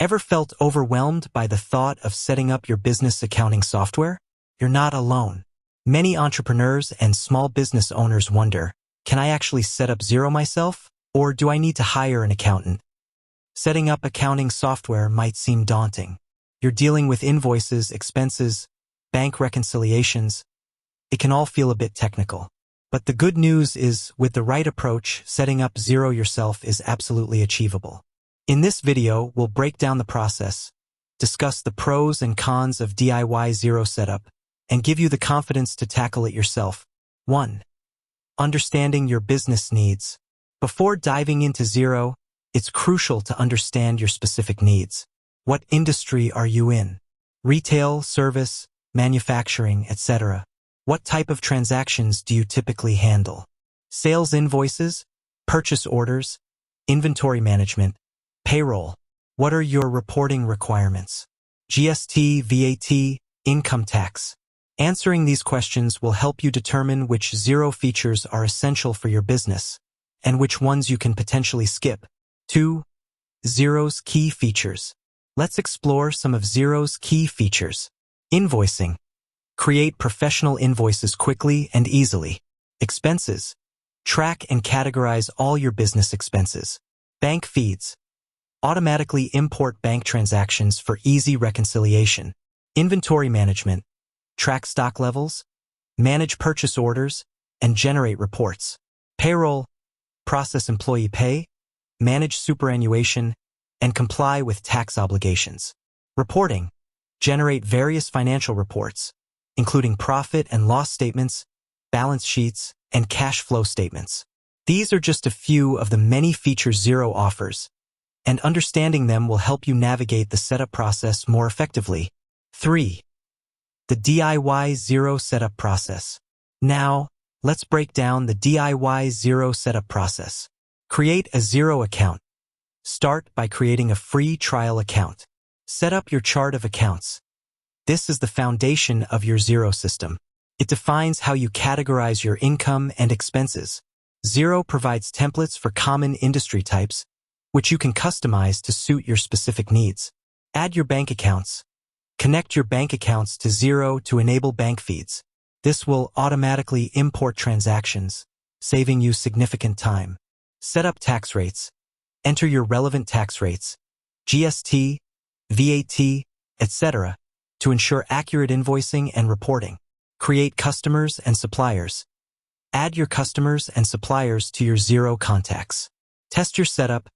Ever felt overwhelmed by the thought of setting up your business accounting software? You're not alone. Many entrepreneurs and small business owners wonder, can I actually set up Xero myself, or do I need to hire an accountant? Setting up accounting software might seem daunting. You're dealing with invoices, expenses, bank reconciliations. It can all feel a bit technical. But the good news is, with the right approach, setting up Xero yourself is absolutely achievable. In this video, we'll break down the process, discuss the pros and cons of DIY Xero setup, and give you the confidence to tackle it yourself. 1. Understanding your business needs. Before diving into Xero, it's crucial to understand your specific needs. What industry are you in? Retail, service, manufacturing, etc. What type of transactions do you typically handle? Sales invoices, purchase orders, inventory management, payroll. What are your reporting requirements? GST, VAT, income tax. Answering these questions will help you determine which Xero features are essential for your business and which ones you can potentially skip. 2. Xero's key features. Let's explore some of Xero's key features. Invoicing. Create professional invoices quickly and easily. Expenses. Track and categorize all your business expenses. Bank feeds. Automatically import bank transactions for easy reconciliation. Inventory management. Track stock levels, manage purchase orders, and generate reports. Payroll. Process employee pay, manage superannuation, and comply with tax obligations. Reporting. Generate various financial reports, including profit and loss statements, balance sheets, and cash flow statements. These are just a few of the many features Xero offers, and understanding them will help you navigate the setup process more effectively. 3. The DIY Xero setup process. Now, let's break down the DIY Xero setup process. Create a Xero account. Start by creating a free trial account. Set up your chart of accounts. This is the foundation of your Xero system. It defines how you categorize your income and expenses. Xero provides templates for common industry types, which you can customize to suit your specific needs. Add your bank accounts. Connect your bank accounts to Xero to enable bank feeds. This will automatically import transactions, saving you significant time. Set up tax rates. Enter your relevant tax rates, GST, VAT, etc., to ensure accurate invoicing and reporting. Create customers and suppliers. Add your customers and suppliers to your Xero contacts. Test your setup.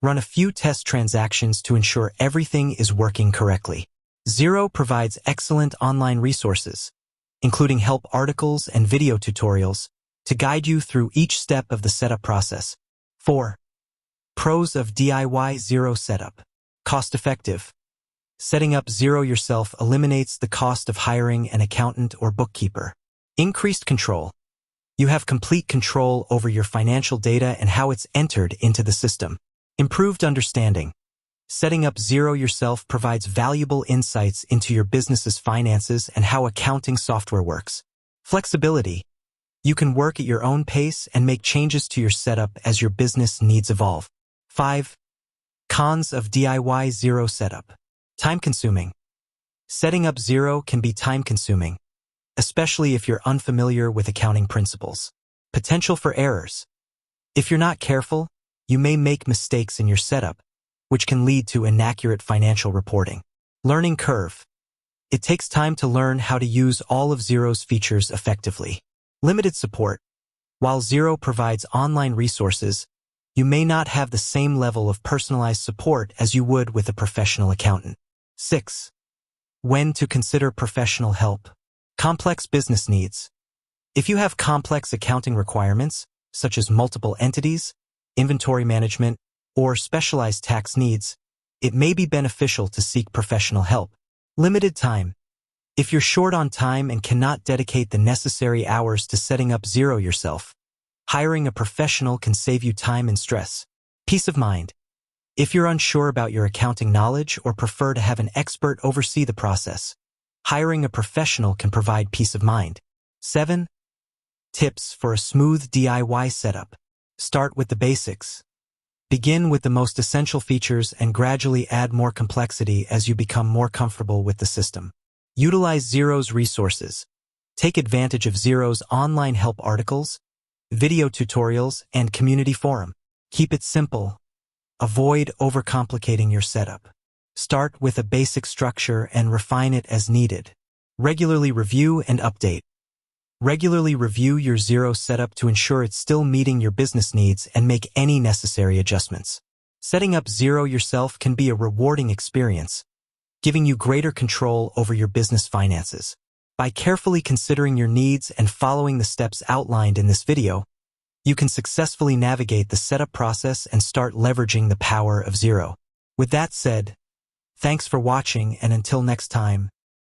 Run a few test transactions to ensure everything is working correctly. Xero provides excellent online resources, including help articles and video tutorials, to guide you through each step of the setup process. 4. Pros of DIY Xero setup. Cost-effective. Setting up Xero yourself eliminates the cost of hiring an accountant or bookkeeper. Increased control. You have complete control over your financial data and how it's entered into the system. Improved understanding. Setting up Xero yourself provides valuable insights into your business's finances and how accounting software works. Flexibility. You can work at your own pace and make changes to your setup as your business needs evolve. 5. Cons of DIY Xero setup. Time-consuming. Setting up Xero can be time-consuming, especially if you're unfamiliar with accounting principles. Potential for errors. If you're not careful, you may make mistakes in your setup, which can lead to inaccurate financial reporting. Learning curve. It takes time to learn how to use all of Xero's features effectively. Limited support. While Xero provides online resources, you may not have the same level of personalized support as you would with a professional accountant. 6. When to consider professional help. Complex business needs. If you have complex accounting requirements, such as multiple entities, inventory management, or specialized tax needs, it may be beneficial to seek professional help. Limited time. If you're short on time and cannot dedicate the necessary hours to setting up Xero yourself, hiring a professional can save you time and stress. Peace of mind. If you're unsure about your accounting knowledge or prefer to have an expert oversee the process, hiring a professional can provide peace of mind. 7. Tips for a smooth DIY setup. Start with the basics. Begin with the most essential features and gradually add more complexity as you become more comfortable with the system. Utilize Xero's resources. Take advantage of Xero's online help articles, video tutorials, and community forum. Keep it simple. Avoid overcomplicating your setup. Start with a basic structure and refine it as needed. Regularly review and update. Regularly review your Xero setup to ensure it's still meeting your business needs and make any necessary adjustments. Setting up Xero yourself can be a rewarding experience, giving you greater control over your business finances. By carefully considering your needs and following the steps outlined in this video, you can successfully navigate the setup process and start leveraging the power of Xero. With that said, thanks for watching, and until next time,